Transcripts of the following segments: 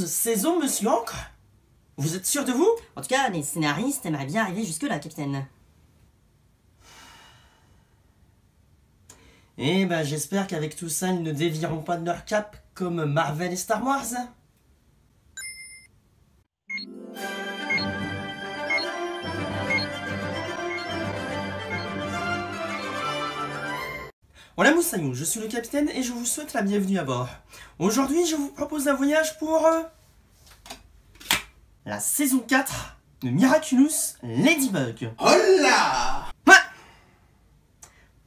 11 saisons, monsieur Ancre? Vous êtes sûr de vous? En tout cas, les scénaristes aimeraient bien arriver jusque-là, capitaine. Eh ben, j'espère qu'avec tout ça, ils ne dévieront pas de leur cap comme Marvel et Star Wars. Hola Moussaillon, je suis le capitaine et je vous souhaite la bienvenue à bord. Aujourd'hui, je vous propose un voyage pour la saison 4 de Miraculous Ladybug. Hola!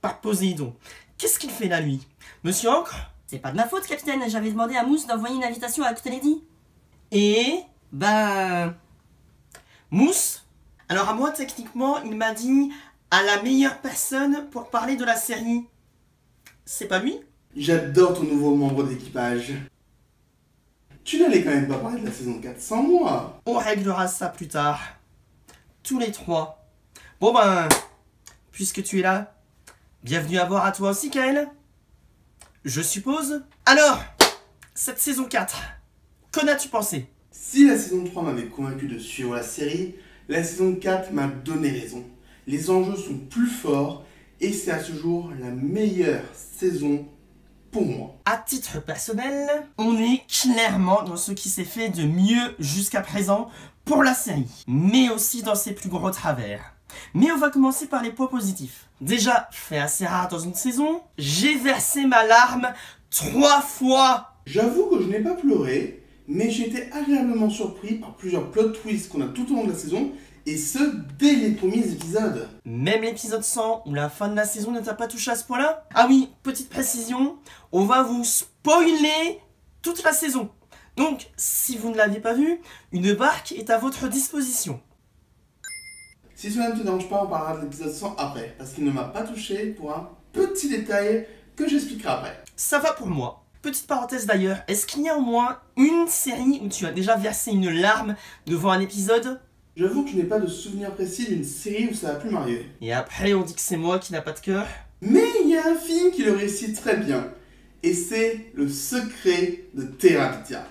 Par Poséidon. Qu'est-ce qu'il fait là, lui? Monsieur Ancre? C'est pas de ma faute, capitaine, j'avais demandé à Mousse d'envoyer une invitation à Octolady. Et... Ben... Mousse? Alors à moi, techniquement, il m'a dit à la meilleure personne pour parler de la série. C'est pas lui? J'adore ton nouveau membre d'équipage. Tu n'allais quand même pas parler de la saison 4 sans moi. On réglera ça plus tard. Tous les trois. Bon ben, puisque tu es là, bienvenue à bord à toi aussi, Kael. Je suppose. Alors, cette saison 4, qu'en as-tu pensé? Si la saison 3 m'avait convaincu de suivre la série, la saison 4 m'a donné raison. Les enjeux sont plus forts et c'est à ce jour la meilleure saison pour moi. À titre personnel, on est clairement dans ce qui s'est fait de mieux jusqu'à présent pour la série, mais aussi dans ses plus gros travers. Mais on va commencer par les points positifs. Déjà, fait assez rare dans une saison, j'ai versé ma larme 3 fois. J'avoue que je n'ai pas pleuré, mais j'ai été agréablement surpris par plusieurs plot twists qu'on a tout au long de la saison, et ce, dès les premiers épisodes. Même l'épisode 100, où la fin de la saison ne t'a pas touché à ce point-là? Ah oui, petite précision, on va vous spoiler toute la saison. Donc, si vous ne l'avez pas vu, une barque est à votre disposition. Si cela ne te dérange pas, on parlera de l'épisode 100 après, parce qu'il ne m'a pas touché pour un petit détail que j'expliquerai après. Ça va pour moi. Petite parenthèse d'ailleurs, est-ce qu'il y a au moins une série où tu as déjà versé une larme devant un épisode? J'avoue que je n'ai pas de souvenir précis d'une série où ça a pu m'arriver. Et après on dit que c'est moi qui n'a pas de cœur. Mais il y a un film qui le réussit très bien, et c'est Le Secret de Terabithia.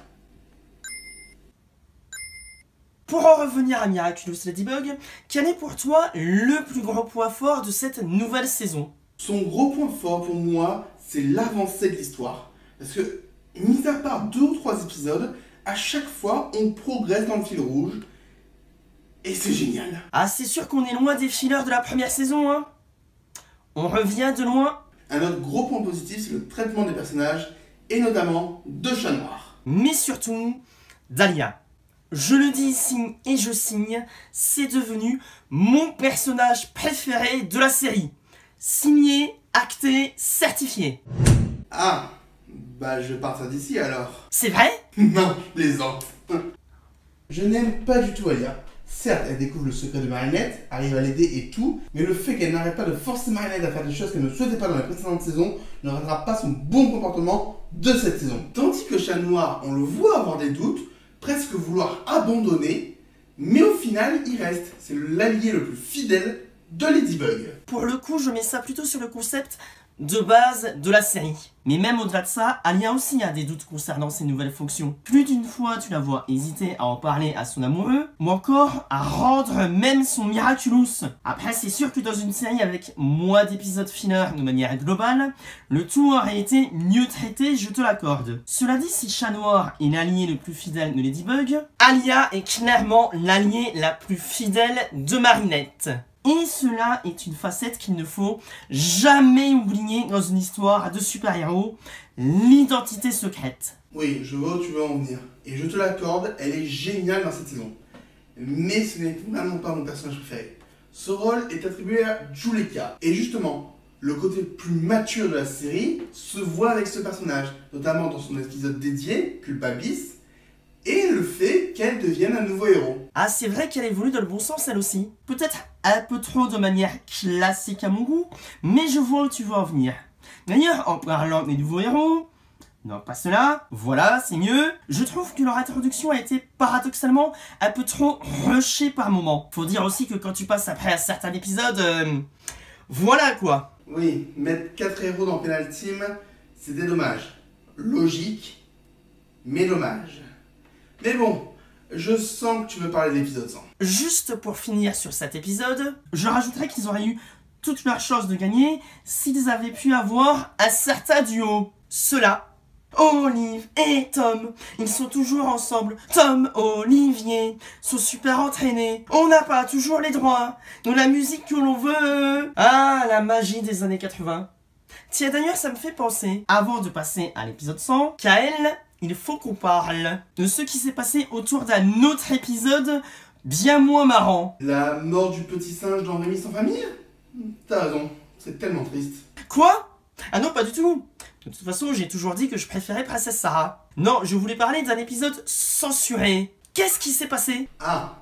Pour en revenir à Miraculous Ladybug, quel est pour toi le plus gros point fort de cette nouvelle saison? Son gros point fort pour moi, c'est l'avancée de l'histoire. Parce que, mis à part 2 ou 3 épisodes, à chaque fois, on progresse dans le fil rouge. Et c'est génial. Ah, c'est sûr qu'on est loin des fillers de la première saison, hein? On revient de loin. Un autre gros point positif, c'est le traitement des personnages, et notamment de Chat Noir. Mais surtout, Dahlia. Je le dis ici et je signe, c'est devenu mon personnage préféré de la série. Signé, acté, certifié. Ah, bah je vais partir d'ici alors. C'est vrai? Non, je plaisante. Je n'aime pas du tout Alia. Certes, elle découvre le secret de Marinette, arrive à l'aider et tout, mais le fait qu'elle n'arrête pas de forcer Marinette à faire des choses qu'elle ne souhaitait pas dans les précédentes saisons ne rendra pas son bon comportement de cette saison. Tandis que Chat Noir, on le voit avoir des doutes, presque vouloir abandonner, mais au final, il reste. C'est l'allié le plus fidèle de Ladybug. Pour le coup, je mets ça plutôt sur le concept de base de la série. Mais même au-delà de ça, Alia aussi a des doutes concernant ses nouvelles fonctions. Plus d'une fois, tu la vois hésiter à en parler à son amoureux, ou encore à rendre même son Miraculous. Après, c'est sûr que dans une série avec moins d'épisodes filler de manière globale, le tout aurait été mieux traité, je te l'accorde. Cela dit, si Chat Noir est l'allié le plus fidèle de Ladybug, Alia est clairement l'allié la plus fidèle de Marinette. Et cela est une facette qu'il ne faut jamais oublier dans une histoire de super-héros, l'identité secrète. Oui, je vois où tu veux en venir. Et je te l'accorde, elle est géniale dans cette saison. Mais ce n'est vraiment pas mon personnage préféré. Ce rôle est attribué à Juleka. Et justement, le côté plus mature de la série se voit avec ce personnage, notamment dans son épisode dédié, Culpabis, et le fait qu'elle devienne un nouveau héros. Ah, c'est vrai qu'elle évolue dans le bon sens, elle aussi. Peut-être un peu trop de manière classique à mon goût, mais je vois où tu veux en venir. D'ailleurs, en parlant des nouveaux héros... Non, pas cela. Voilà, c'est mieux. Je trouve que leur introduction a été paradoxalement un peu trop rushée par moments. Faut dire aussi que quand tu passes après un certain épisode... voilà quoi. Oui, mettre 4 héros dans Penal Team, c'était dommage. Logique, mais dommage. Mais bon, je sens que tu veux parler de l'épisode 100. Juste pour finir sur cet épisode, je rajouterais qu'ils auraient eu toutes leurs chances de gagner s'ils avaient pu avoir un certain duo. Ceux-là, Olive et Tom, ils sont toujours ensemble. Tom, Olivier, sont super entraînés. On n'a pas toujours les droits de la musique que l'on veut. Ah, la magie des années 80. Tiens, d'ailleurs, ça me fait penser, avant de passer à l'épisode 100, qu'à elle, il faut qu'on parle de ce qui s'est passé autour d'un autre épisode bien moins marrant. La mort du petit singe dans Rémi sans famille? T'as raison, c'est tellement triste. Quoi? Ah non, pas du tout. De toute façon, j'ai toujours dit que je préférais Princesse Sarah. Non, je voulais parler d'un épisode censuré. Qu'est-ce qui s'est passé? Ah,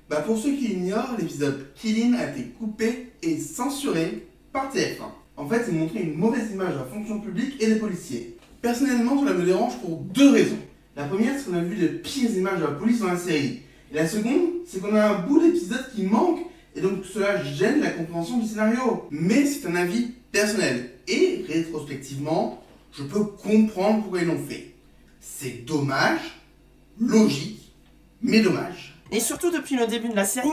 bah pour ceux qui l'ignorent, l'épisode Killing a été coupé et censuré par TF1. En fait, il montrait une mauvaise image de la fonction publique et des policiers. Personnellement, cela me dérange pour deux raisons. La première, c'est qu'on a vu de pires images de la police dans la série. Et la seconde, c'est qu'on a un bout d'épisode qui manque, et donc cela gêne la compréhension du scénario. Mais c'est un avis personnel. Et rétrospectivement, je peux comprendre pourquoi ils l'ont fait. C'est dommage, logique, mais dommage. Et surtout, depuis le début de la série,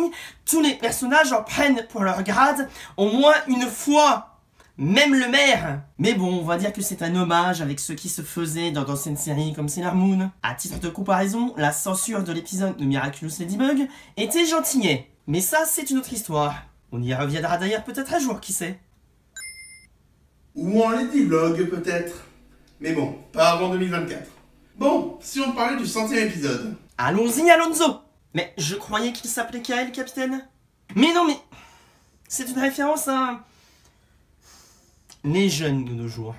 tous les personnages en prennent pour leur grade au moins une fois. Même le maire. Mais bon, on va dire que c'est un hommage avec ce qui se faisait dans d'anciennes séries comme Sailor Moon. À titre de comparaison, la censure de l'épisode de Miraculous Ladybug était gentillet. Mais ça, c'est une autre histoire. On y reviendra d'ailleurs peut-être un jour, qui sait. Ou en Ladybug peut-être. Mais bon, pas avant 2024. Bon, si on parlait du 100e épisode. Allons-y, Alonso. Mais je croyais qu'il s'appelait Kael, capitaine. Mais non, mais... c'est une référence à... les jeunes de nos jours.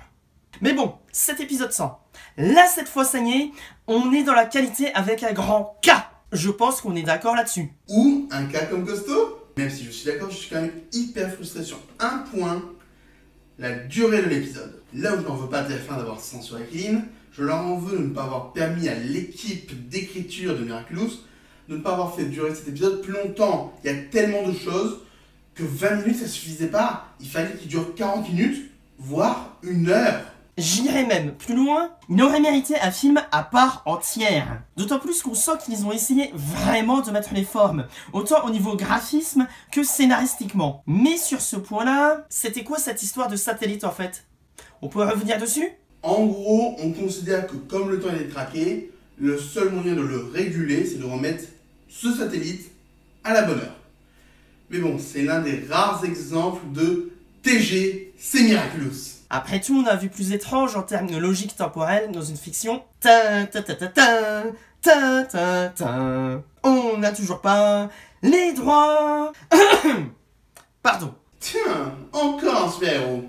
Mais bon, cet épisode 100. Là, cette fois, ça y est, on est dans la qualité avec un grand K. Je pense qu'on est d'accord là-dessus. Ou un cas comme Costaud. Même si je suis d'accord, je suis quand même hyper frustré sur un point. La durée de l'épisode. Là où je n'en veux pas à TF1 d'avoir censuré Killing, je leur en veux de ne pas avoir permis à l'équipe d'écriture de Miraculous de ne pas avoir fait durer cet épisode plus longtemps. Il y a tellement de choses que 20 minutes ça suffisait pas. Il fallait qu'il dure 40 minutes, voire 1 heure. J'irais même plus loin, il aurait mérité un film à part entière. D'autant plus qu'on sent qu'ils ont essayé vraiment de mettre les formes, autant au niveau graphisme que scénaristiquement. Mais sur ce point-là, c'était quoi cette histoire de satellite en fait? On peut revenir dessus? En gros, on considère que comme le temps est traqué, le seul moyen de le réguler, c'est de remettre ce satellite à la bonne heure. Mais bon, c'est l'un des rares exemples de TG, c'est Miraculous. Après tout, on a vu plus étrange en termes de logique temporelle dans une fiction. Ta ta ta ta ta ta ta ta. On n'a toujours pas les droits. Pardon. Tiens, encore un super-héros.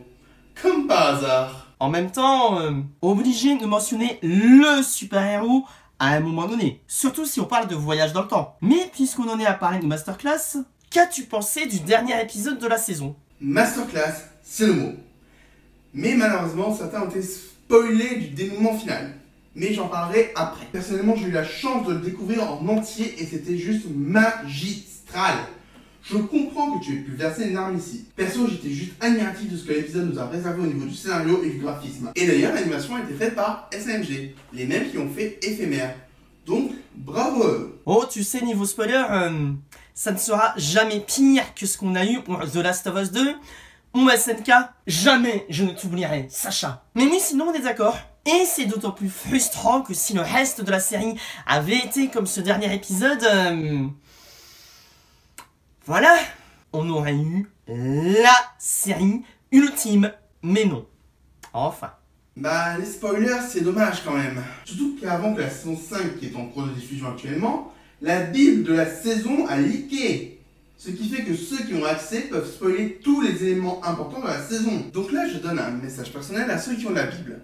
Comme par hasard. En même temps, obligé de mentionner le super-héros à un moment donné. Surtout si on parle de voyage dans le temps. Mais puisqu'on en est à parler de Masterclass, qu'as-tu pensé du dernier épisode de la saison? Masterclass, c'est le mot. Mais malheureusement, certains ont été spoilés du dénouement final. Mais j'en parlerai après. Personnellement, j'ai eu la chance de le découvrir en entier et c'était juste magistral. Je comprends que tu aies pu verser une larme ici. Perso, j'étais juste admiratif de ce que l'épisode nous a réservé au niveau du scénario et du graphisme. Et d'ailleurs, l'animation a été faite par SMG, les mêmes qui ont fait Éphémère. Donc, bravo à eux. Oh, tu sais, niveau spoiler, ça ne sera jamais pire que ce qu'on a eu pour The Last of Us 2 ou SNK. Jamais je ne t'oublierai, Sacha. Mais oui, sinon on est d'accord. Et c'est d'autant plus frustrant que si le reste de la série avait été comme ce dernier épisode... voilà, on aurait eu la série ultime, mais non. Enfin. Bah, les spoilers, c'est dommage quand même. Surtout qu'avant que la saison 5, qui est en cours de diffusion actuellement, la bible de la saison a leaké. Ce qui fait que ceux qui ont accès peuvent spoiler tous les éléments importants de la saison. Donc là, je donne un message personnel à ceux qui ont la bible.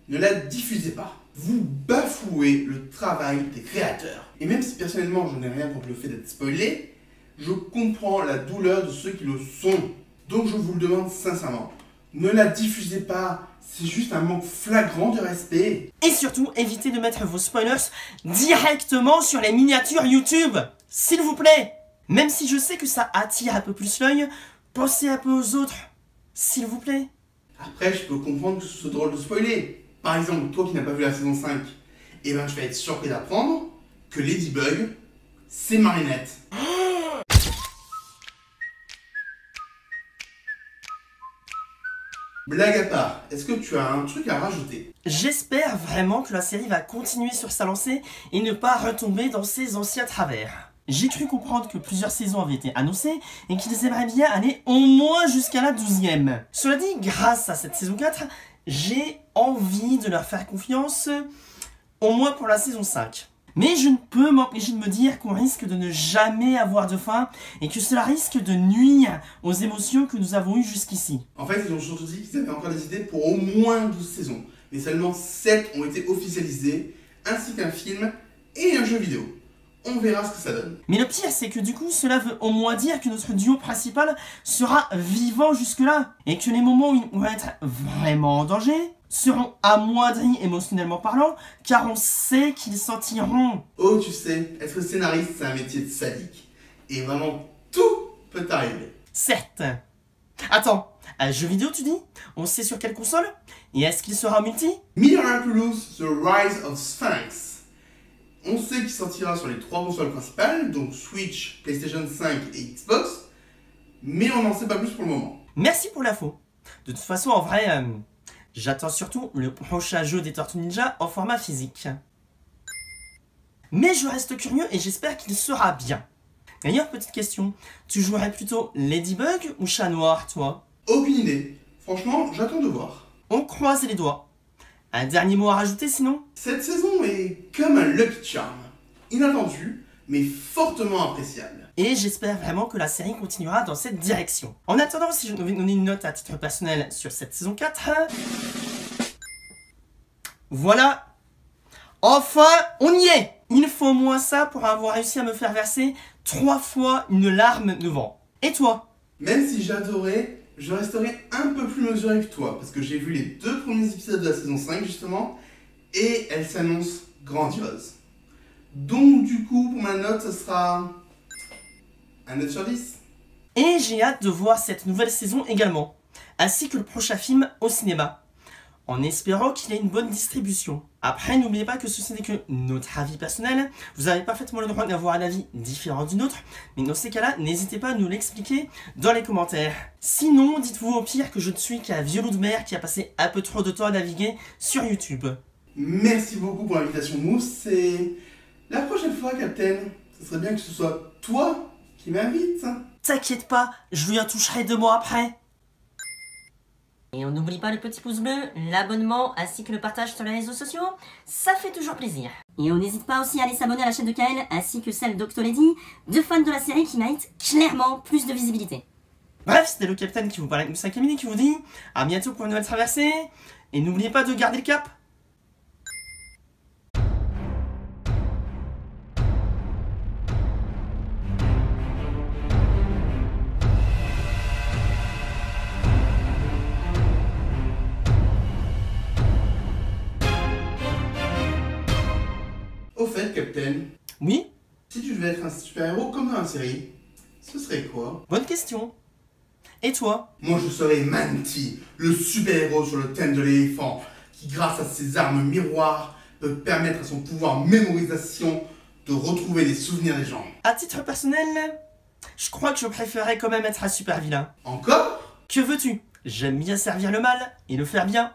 Ne la diffusez pas. Vous bafouez le travail des créateurs. Et même si personnellement, je n'ai rien contre le fait d'être spoilé, je comprends la douleur de ceux qui le sont. Donc je vous le demande sincèrement. Ne la diffusez pas. C'est juste un manque flagrant de respect. Et surtout, évitez de mettre vos spoilers directement sur les miniatures YouTube. S'il vous plaît. Même si je sais que ça attire un peu plus l'œil, pensez un peu aux autres. S'il vous plaît. Après, je peux comprendre que ce soit drôle de spoiler. Par exemple, toi qui n'as pas vu la saison 5, eh ben tu vas être surpris d'apprendre que Ladybug, c'est Marinette. Blague à part, est-ce que tu as un truc à rajouter? J'espère vraiment que la série va continuer sur sa lancée et ne pas retomber dans ses anciens travers. J'ai cru comprendre que plusieurs saisons avaient été annoncées et qu'ils aimeraient bien aller au moins jusqu'à la 12e. Cela dit, grâce à cette saison 4, j'ai envie de leur faire confiance, au moins pour la saison 5. Mais je ne peux m'empêcher de me dire qu'on risque de ne jamais avoir de fin et que cela risque de nuire aux émotions que nous avons eues jusqu'ici. En fait, ils ont surtout dit qu'ils avaient encore des idées pour au moins 12 saisons. Mais seulement 7 ont été officialisées, ainsi qu'un film et un jeu vidéo. On verra ce que ça donne. Mais le pire, c'est que du coup, cela veut au moins dire que notre duo principal sera vivant jusque-là. Et que les moments où ils vont être vraiment en danger seront amoindris émotionnellement parlant, car on sait qu'ils s'en tireront. Oh, tu sais, être scénariste, c'est un métier de sadique. Et vraiment, tout peut arriver. Certes. Attends, un jeu vidéo tu dis? On sait sur quelle console? Et est-ce qu'il sera multi? Miraculous The Rise of Sphinx. On sait qu'il sortira sur les 3 consoles principales, donc Switch, PlayStation 5 et Xbox, mais on n'en sait pas plus pour le moment. Merci pour l'info. De toute façon, en vrai, j'attends surtout le prochain jeu des Tortues Ninja en format physique. Mais je reste curieux et j'espère qu'il sera bien. D'ailleurs, petite question, tu jouerais plutôt Ladybug ou Chat Noir, toi? Aucune idée. Franchement, j'attends de voir. On croise les doigts. Un dernier mot à rajouter sinon? Cette saison est comme un Lucky Charm. Inattendu, mais fortement appréciable. Et j'espère vraiment que la série continuera dans cette direction. En attendant, si je devais donner une note à titre personnel sur cette saison 4... Voilà. Enfin, on y est. Il faut au moins ça pour avoir réussi à me faire verser 3 fois une larme devant. Et toi? Même si j'adorais, je resterai un peu plus mesuré que toi, parce que j'ai vu les 2 premiers épisodes de la saison 5 justement, et elle s'annonce grandiose. Donc du coup, pour ma note, ce sera un 9 sur 10. Et j'ai hâte de voir cette nouvelle saison également, ainsi que le prochain film au cinéma, en espérant qu'il ait une bonne distribution. Après, n'oubliez pas que ceci n'est que notre avis personnel, vous avez parfaitement le droit d'avoir un avis différent du nôtre, mais dans ces cas-là, n'hésitez pas à nous l'expliquer dans les commentaires. Sinon, dites-vous au pire que je ne suis qu'un vieux loup de mer qui a passé un peu trop de temps à naviguer sur YouTube. Merci beaucoup pour l'invitation, Mousse, et la prochaine fois, Captain, ce serait bien que ce soit toi qui m'invite. T'inquiète pas, je lui en toucherai 2 mois après. Et on n'oublie pas le petit pouce bleu, l'abonnement ainsi que le partage sur les réseaux sociaux, ça fait toujours plaisir. Et on n'hésite pas aussi à aller s'abonner à la chaîne de Kael ainsi que celle d'Octolady, 2 fans de la série qui méritent clairement plus de visibilité. Bref, c'était le Capitaine qui vous parlait avec Moussa Kamini qui vous dit à bientôt pour une nouvelle traversée, et n'oubliez pas de garder le cap. Au fait, Captain, Oui? si tu devais être un super-héros comme dans la série, ce serait quoi? Bonne question. Et toi? Moi, je serais Manti, le super-héros sur le thème de l'éléphant, qui grâce à ses armes miroirs peut permettre à son pouvoir mémorisation de retrouver les souvenirs des gens. À titre personnel, je crois que je préférerais quand même être un super vilain. Encore? Que veux-tu? J'aime bien servir le mal et le faire bien.